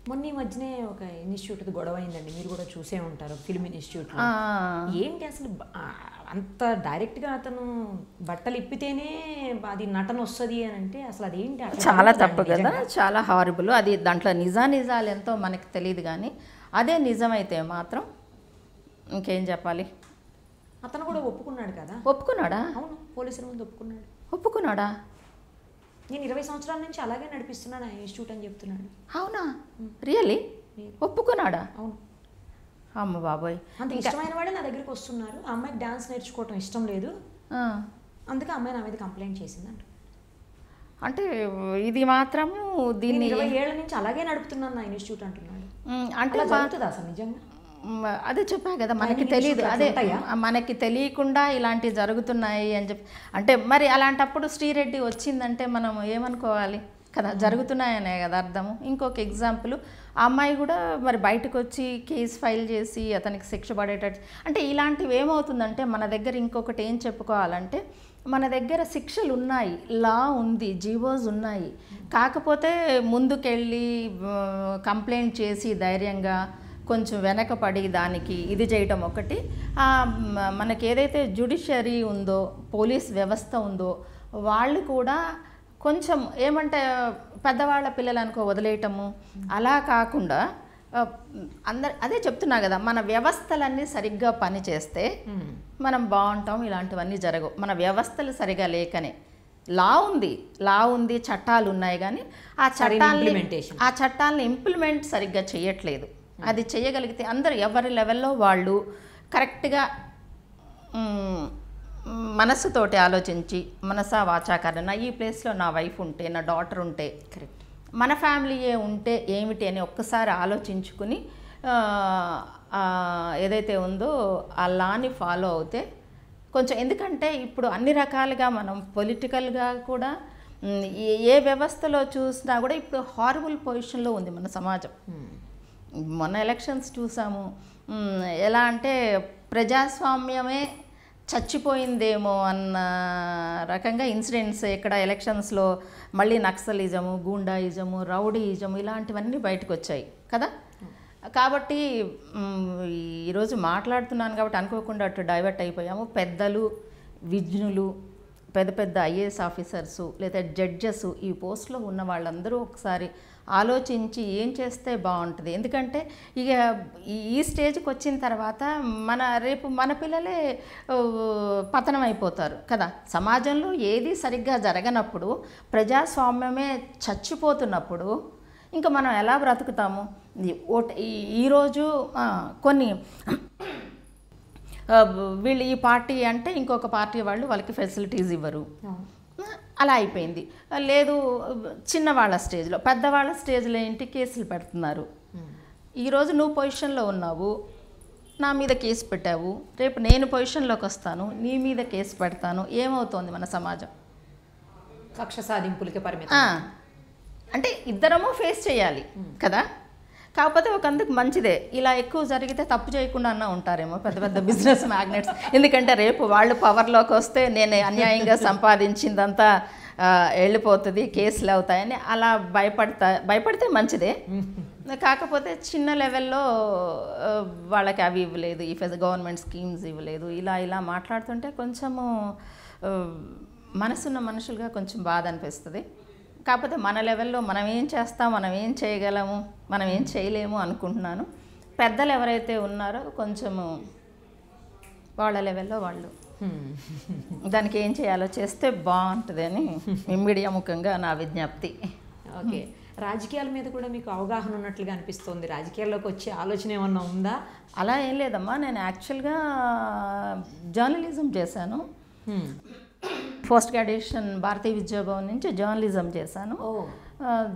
మొన్న ఈ మధ్యనే ఒక ఇన్స్టిట్యూట్ గొడవ అయిందండి, మీరు కూడా చూసే ఉంటారు, ఫిల్మ్ ఇన్స్టిట్యూట్లో. ఏంటి అసలు అంత డైరెక్ట్గా అతను బట్టలు ఇప్పితేనే అది నటన వస్తుంది అని అంటే అసలు అదేంటి? చాలా తప్పు కదా, చాలా హారిబుల్ అది. దాంట్లో నిజాలు ఎంతో మనకి తెలియదు, కానీ అదే నిజమైతే మాత్రం ఇంకేం చెప్పాలి. అతను కూడా ఒప్పుకున్నాడు కదా. ఒప్పుకున్నాడా? అవును, పోలీసుల ముందు ఒప్పుకున్నాడు. ఒప్పుకున్నాడా? నేను 20 సంవత్సరాల నుంచి అలాగే నడిపిస్తున్నాను ఆ ఇన్స్టిట్యూట్ అని చెప్తున్నాడు. అవునా? రియల్లీ? ఒప్పుకున్నాడా? అవును. అమ్మ బాబోయ్, అంత ఇష్టమైన వాడే నా దగ్గరికి వస్తున్నారు. ఆ అమ్మాయికి డాన్స్ నేర్చుకోవటం ఇష్టం లేదు, అందుకే అమ్మాయి నా మీద కంప్లైంట్ చేసిందంట. అంటే ఇది మాత్రము దీన్ని 20 ఏళ్ల నుంచి అలాగే నడుపుతున్నాను నా ఇన్స్టిట్యూట్ అంటున్నాడు. అంటే జరుగుతుందా అసలు నిజంగా? అదే చెప్పా కదా, మనకి తెలియదు. అదే మనకి తెలియకుండా ఇలాంటివి జరుగుతున్నాయి అని చెప్పి అంటే మరి అలాంటప్పుడు శ్రీరెడ్డి వచ్చిందంటే మనం ఏమనుకోవాలి కదా, జరుగుతున్నాయనే కదా అర్థము. ఇంకొక ఎగ్జాంపుల్, ఆ అమ్మాయి కూడా మరి బయటకు వచ్చి కేసు ఫైల్ చేసి అతనికి శిక్ష పడేటట్టు. అంటే ఇలాంటివి ఏమవుతుందంటే మన దగ్గర ఇంకొకటి ఏం చెప్పుకోవాలంటే, మన దగ్గర శిక్షలు ఉన్నాయి, లా ఉంది, జీవోస్ ఉన్నాయి. కాకపోతే ముందుకెళ్ళి కంప్లైంట్ చేసి ధైర్యంగా కొంచెం వెనకపడి దానికి ఇది చేయటం ఒకటి. మనకి ఏదైతే జ్యుడిషియరీ ఉందో, పోలీస్ వ్యవస్థ ఉందో, వాళ్ళు కూడా కొంచెం ఏమంటే పెద్దవాళ్ళ పిల్లలు అనుకో వదిలేయటము అలా కాకుండా అదే చెప్తున్నా కదా, మన వ్యవస్థలన్నీ సరిగ్గా పనిచేస్తే మనం బాగుంటాం. ఇలాంటివన్నీ జరగవు. మన వ్యవస్థలు సరిగా లేకనే. లా ఉంది, చట్టాలు ఉన్నాయి, కానీ ఆ చట్టాలను ఇంప్లిమెంట్ సరిగ్గా చేయట్లేదు. అది చేయగలిగితే అందరూ ఎవరి లెవెల్లో వాళ్ళు కరెక్ట్గా మనస్సుతోటి ఆలోచించి మనసా వాచాకరణ, ఈ ప్లేస్లో నా వైఫ్ ఉంటే, నా డాటర్ ఉంటే, కరెక్ట్ మన ఫ్యామిలీయే ఉంటే ఏమిటి అని ఒక్కసారి ఆలోచించుకుని ఏదైతే ఉందో ఆ లాని ఫాలో అవుతే కొంచెం. ఎందుకంటే ఇప్పుడు అన్ని రకాలుగా మనం పొలిటికల్గా కూడా ఏ వ్యవస్థలో చూసినా కూడా ఇప్పుడు హారబుల్ పొజిషన్లో ఉంది మన సమాజం. మొన్న ఎలక్షన్స్ చూసాము, ఎలా అంటే ప్రజాస్వామ్యమే చచ్చిపోయిందేమో అన్న రకంగా ఇన్సిడెంట్స్. ఇక్కడ ఎలక్షన్స్లో మళ్ళీ నక్సలిజము, గూండాయిజము, రౌడీయిజము ఇలాంటివన్నీ బయటకు వచ్చాయి కదా. కాబట్టి ఈరోజు మాట్లాడుతున్నాను కాబట్టి అనుకోకుండా అటు డైవర్ట్ అయిపోయాము. పెద్దలు, విజ్ఞులు, పెద్ద ఐఏఎస్ ఆఫీసర్సు లేదా జడ్జెస్ ఈ పోస్ట్లో ఉన్న వాళ్ళందరూ ఒకసారి ఆలోచించి ఏం చేస్తే బాగుంటుంది. ఎందుకంటే ఇక ఈ స్టేజ్కి వచ్చిన తర్వాత రేపు మన పిల్లలే పతనం అయిపోతారు కదా. సమాజంలో ఏది సరిగ్గా జరగనప్పుడు, ప్రజాస్వామ్యమే చచ్చిపోతున్నప్పుడు ఇంకా మనం ఎలా బ్రతుకుతాము? ఈరోజు కొన్ని వీళ్ళు ఈ పార్టీ అంటే ఇంకొక పార్టీ వాళ్ళకి ఫెసిలిటీస్ ఇవ్వరు, అలా అయిపోయింది. లేదు చిన్నవాళ్ళ స్టేజ్లో, పెద్దవాళ్ళ స్టేజ్లో ఏంటి కేసులు పెడుతున్నారు. ఈరోజు నువ్వు పొజిషన్లో ఉన్నావు, నా మీద కేసు పెట్టావు, రేపు నేను పొజిషన్లోకి వస్తాను, నీ మీద కేసు పెడతాను. ఏమవుతోంది మన సమాజం? కక్ష సాధింపులకి పరిమితం. అంటే ఇద్దరము ఫేస్ చేయాలి కదా. కాకపోతే ఒకందుకు మంచిదే, ఇలా ఎక్కువ జరిగితే తప్పు చేయకుండా అన్నా ఉంటారేమో పెద్ద బిజినెస్ మ్యాగ్నెట్స్. ఎందుకంటే రేపు వాళ్ళు పవర్లోకి వస్తే నేను అన్యాయంగా సంపాదించిందంతా వెళ్ళిపోతుంది, కేసులు అవుతాయని అలా భయపడితే మంచిదే. కాకపోతే చిన్న లెవెల్లో వాళ్ళకి అవి ఇవ్వలేదు, ఈ గవర్నమెంట్ స్కీమ్స్ ఇవ్వలేదు, ఇలా మాట్లాడుతుంటే కొంచెము మనసున్న మనుషులుగా కొంచెం బాధ అనిపిస్తుంది. కాకపోతే మన లెవెల్లో మనం ఏం చేస్తాం, మనం ఏం చేయగలము, మనం ఏం చేయలేము అనుకుంటున్నాను. పెద్దలు ఎవరైతే ఉన్నారో కొంచెము వాళ్ళ లెవెల్లో వాళ్ళు దానికి ఏం చేయాలో చేస్తే బాగుంటుంది అని మీడియా ముఖంగా నా విజ్ఞప్తి. ఓకే, రాజకీయాల మీద కూడా మీకు అవగాహన ఉన్నట్లుగా అనిపిస్తుంది. రాజకీయాల్లోకి వచ్చే ఆలోచన ఏమన్నా ఉందా? అలా ఏం లేదమ్మా, నేను యాక్చువల్గా జర్నలిజం చేశాను. పోస్ట్ గ్రాడ్యుయేషన్ భారతీయ విద్యాభవన్ నుంచి జర్నలిజం చేశాను.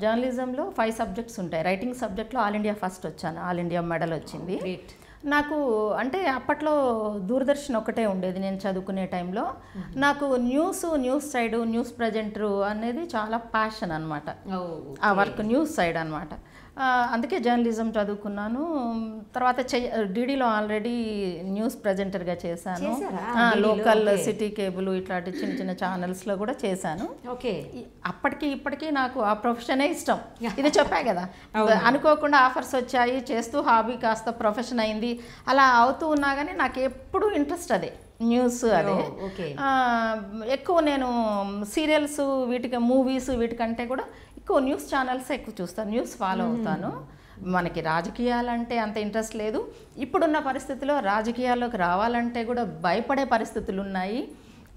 జర్నలిజంలో 5 సబ్జెక్ట్స్ ఉంటాయి. రైటింగ్ సబ్జెక్ట్లో ఆల్ ఇండియా ఫస్ట్ వచ్చాను, ఆల్ ఇండియా మెడల్ వచ్చింది నాకు. అంటే అప్పట్లో దూరదర్శన్ ఒకటే ఉండేది నేను చదువుకునే టైంలో. నాకు న్యూస్ సైడ్, న్యూస్ ప్రజెంటరు అనేది చాలా ప్యాషన్ అనమాట. ఆ వర్క్ న్యూస్ సైడ్ అనమాట. అందుకే జర్నలిజం చదువుకున్నాను. తర్వాత డీడీలో ఆల్రెడీ న్యూస్ ప్రజెంటర్గా చేశాను. లోకల్ సిటీ కేబుల్ ఇట్లాంటి చిన్న చిన్న ఛానల్స్లో కూడా చేశాను. ఓకే. అప్పటికి ఇప్పటికీ నాకు ఆ ప్రొఫెషనే ఇష్టం. ఇది చెప్పా కదా, అనుకోకుండా ఆఫర్స్ వచ్చాయి, చేస్తూ హాబీ కాస్త ప్రొఫెషన్ అయింది. అలా అవుతూ ఉన్నా కానీ నాకు ఎప్పుడూ ఇంట్రెస్ట్ అదే, న్యూస్ అదే. ఎక్కువ నేను సీరియల్స్ వీటికి, మూవీస్ వీటికంటే కూడా ఎక్కువ న్యూస్ ఛానల్స్ ఎక్కువ చూస్తాను, న్యూస్ ఫాలో అవుతాను. మనకి రాజకీయాలంటే అంత ఇంట్రెస్ట్ లేదు. ఇప్పుడున్న పరిస్థితిలో రాజకీయాల్లోకి రావాలంటే కూడా భయపడే పరిస్థితులు ఉన్నాయి.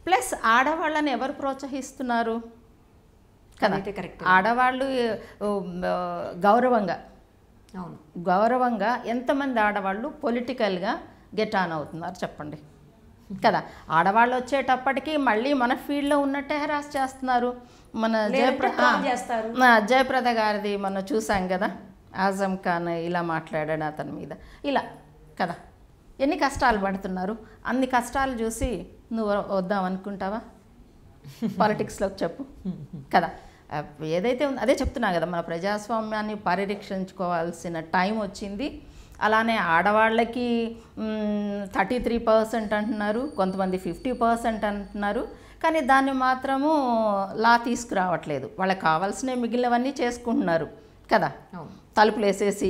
ప్లస్ ఆడవాళ్ళని ఎవరు ప్రోత్సహిస్తున్నారు కదా, ఆడవాళ్ళు గౌరవంగా ఎంతమంది ఆడవాళ్ళు పొలిటికల్గా గెట్ ఆన్ అవుతున్నారు చెప్పండి కదా. ఆడవాళ్ళు వచ్చేటప్పటికి మళ్ళీ మన ఫీల్డ్లో ఉన్నట్టే హెరాస్ చేస్తున్నారు. మన జయప్రద గారిది మనం చూసాం కదా, ఆజం ఖాన్ ఇలా మాట్లాడాడు అతని మీద, ఇలా కదా ఎన్ని కష్టాలు పడుతున్నారు. అన్ని కష్టాలు చూసి నువ్వు వద్దాం అనుకుంటావా పాలిటిక్స్లోకి చెప్పు కదా. ఏదైతే ఉందో అదే చెప్తున్నా కదా, మన ప్రజాస్వామ్యాన్ని పరిరక్షించుకోవాల్సిన టైం వచ్చింది. అలానే ఆడవాళ్ళకి 33% అంటున్నారు, కొంతమంది 50% అంటున్నారు. కానీ దాన్ని మాత్రము లా తీసుకురావట్లేదు. వాళ్ళకి కావాల్సినవి మిగిలినవన్నీ చేసుకుంటున్నారు కదా, తలుపులు వేసేసి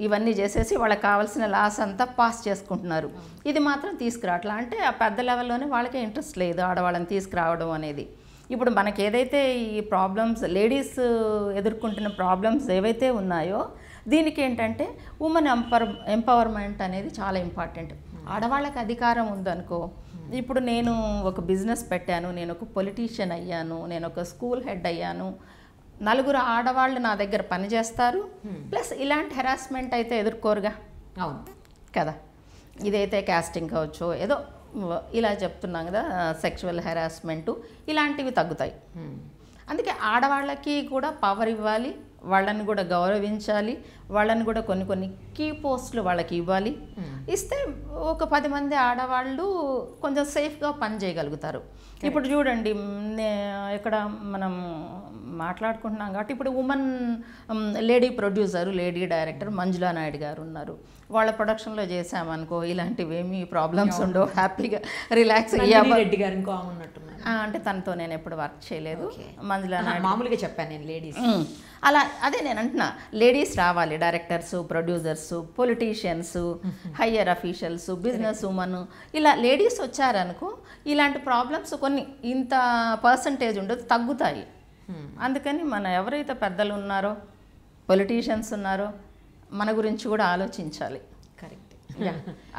ఇవన్నీ చేసేసి వాళ్ళకి కావాల్సిన లాస్ అంతా పాస్ చేసుకుంటున్నారు. ఇది మాత్రం తీసుకురావట్లా. అంటే ఆ పెద్ద లెవెల్లోనే వాళ్ళకే ఇంట్రెస్ట్ లేదు ఆడవాళ్ళని తీసుకురావడం అనేది. ఇప్పుడు మనకి ఏదైతే ఈ ప్రాబ్లమ్స్, లేడీస్ ఎదుర్కొంటున్న ప్రాబ్లమ్స్ ఏవైతే ఉన్నాయో, దీనికి ఏంటంటే ఉమెన్ ఎంపవర్మెంట్ అనేది చాలా ఇంపార్టెంట్. ఆడవాళ్ళకి అధికారం ఉందనుకో, ఇప్పుడు నేను ఒక బిజినెస్ పెట్టాను, నేను ఒక పొలిటీషియన్ అయ్యాను, నేను ఒక స్కూల్ హెడ్ అయ్యాను, నలుగురు ఆడవాళ్ళు నా దగ్గర పనిచేస్తారు. ప్లస్ ఇలాంటి హెరాస్మెంట్ అయితే ఎదుర్కోరుగా కదా. ఇదైతే క్యాస్టింగ్ కావచ్చు, ఏదో ఇలా చెప్తున్నాం కదా, సెక్షువల్ హెరాస్మెంటు ఇలాంటివి తగ్గుతాయి. అందుకే ఆడవాళ్ళకి కూడా పవర్ ఇవ్వాలి, వాళ్ళని కూడా గౌరవించాలి, వాళ్ళని కూడా కొన్ని కొన్ని కీ పోస్టులు వాళ్ళకి ఇవ్వాలి. ఇస్తే ఒక 10 మంది ఆడవాళ్ళు కొంచెం సేఫ్గా పని చేయగలుగుతారు. ఇప్పుడు చూడండి, ఇక్కడ మనం మాట్లాడుకుంటున్నాం కాబట్టి ఇప్పుడు women lady producer, lady director Manjula Naidu గారు ఉన్నారు. వాళ్ళ ప్రొడక్షన్లో చేసామనుకో ఇలాంటివి ఏమీ ప్రాబ్లమ్స్ ఉండవు, హ్యాపీగా రిలాక్స్ రెడ్డి గారు అంటే తనతో నేను ఎప్పుడు వర్క్ చేయలేదు. మంజులా నాయుడు మామూలుగా చెప్పాను నేను లేడీస్. అలా అదే నేను అంటున్నా, లేడీస్ రావాలి, directors, producers, politicians, higher officials, business women, ఇలా లేడీస్ వచ్చారనుకో ఇలాంటి ప్రాబ్లమ్స్ కొన్ని ఇంత పర్సంటేజ్ ఉండదు, తగ్గుతాయి. అందుకని మన ఎవరైతే పెద్దలు ఉన్నారో, పొలిటీషియన్స్ ఉన్నారో మన గురించి కూడా ఆలోచించాలి. కరెక్ట్.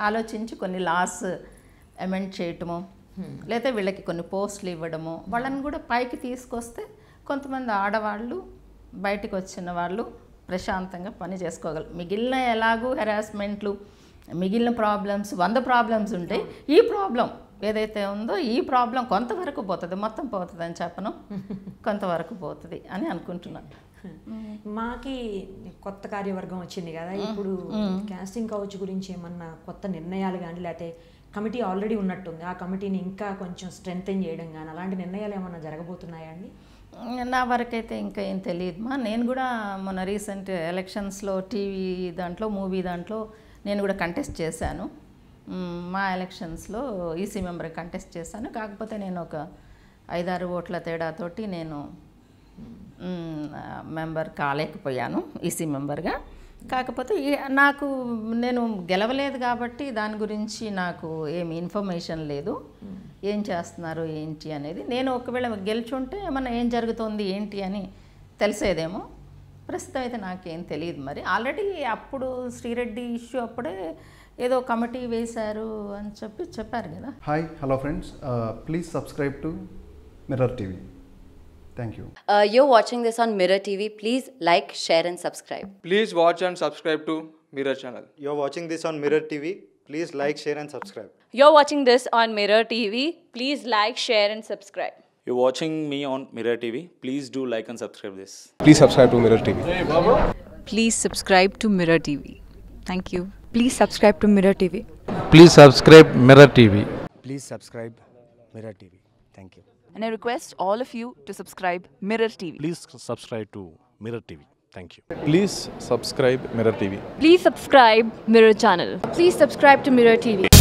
ఆలోచించి కొన్ని లాస్ అమెండ్ చేయటము, లేదా వీళ్ళకి కొన్ని పోస్టులు ఇవ్వడము, వాళ్ళని కూడా పైకి తీసుకొస్తే కొంతమంది ఆడవాళ్ళు బయటకు వచ్చిన వాళ్ళు ప్రశాంతంగా పని చేసుకోగలరు. మిగిలిన ఎలాగూ హెరాస్మెంట్లు, మిగిలిన ప్రాబ్లమ్స్ 100 ప్రాబ్లమ్స్ ఉంటాయి. ఈ ప్రాబ్లం ఏదైతే ఉందో ఈ ప్రాబ్లం కొంతవరకు పోతుంది, మొత్తం పోతుంది అని చెప్పను, కొంతవరకు పోతుంది అని అనుకుంటున్నాను. మాకి కొత్త కార్యవర్గం వచ్చింది కదా, ఇప్పుడు కాస్టింగ్ కౌచ్ గురించి ఏమన్నా కొత్త నిర్ణయాలు కానీ, లేకపోతే కమిటీ ఆల్రెడీ ఉన్నట్టుంది, ఆ కమిటీని ఇంకా కొంచెం స్ట్రెంగ్తెన్ చేయడం కానీ అలాంటి నిర్ణయాలు ఏమన్నా జరగబోతున్నాయా అండి? నా వరకైతే ఇంకా ఏం తెలియదుమా. నేను కూడా మొన్న రీసెంట్ ఎలక్షన్స్లో టీవీ దాంట్లో, మూవీ దాంట్లో నేను కూడా కంటెస్ట్ చేశాను. మా ఎలక్షన్స్లో ఈసీ మెంబర్ కంటెస్ట్ చేశాను. కాకపోతే నేను ఒక 5-6 ఓట్ల తేడాతోటి నేను మెంబర్ కాలేకపోయాను, ఈసీ మెంబర్గా. కాకపోతే నాకు నేను గెలవలేదు కాబట్టి దాని గురించి నాకు ఏమి ఇన్ఫర్మేషన్ లేదు, ఏం చేస్తున్నారు ఏంటి అనేది. నేను ఒకవేళ గెలుచుంటే ఏమన్నా ఏం జరుగుతుంది ఏంటి అని తెలిసేదేమో. ప్రస్తుతం అయితే నాకేం తెలియదు. మరి ఆల్రెడీ అప్పుడు శ్రీరెడ్డి ఇష్యూ అప్పుడే ఏదో కమిటీ వేశారు అని చెప్పారు కదా. Hi, hello friends, please subscribe to mirror TV. Thank you. You're watching this on Mirror TV. Please like, share and subscribe. Please watch and subscribe to Mirror channel. You're watching this on Mirror TV. Please like, share and subscribe. You're watching this on Mirror TV. Please like, share and subscribe. You're watching me on Mirror TV. Please do like and subscribe this. Please subscribe to Mirror TV. Please subscribe to Mirror TV. Thank you. Please subscribe to Mirror TV. Please subscribe Mirror TV. Please subscribe Mirror TV. Thank you. And I request all of you to subscribe Mirror TV. Please subscribe to Mirror TV. Thank you. Please subscribe Mirror TV. Please subscribe Mirror channel. Please subscribe to Mirror TV.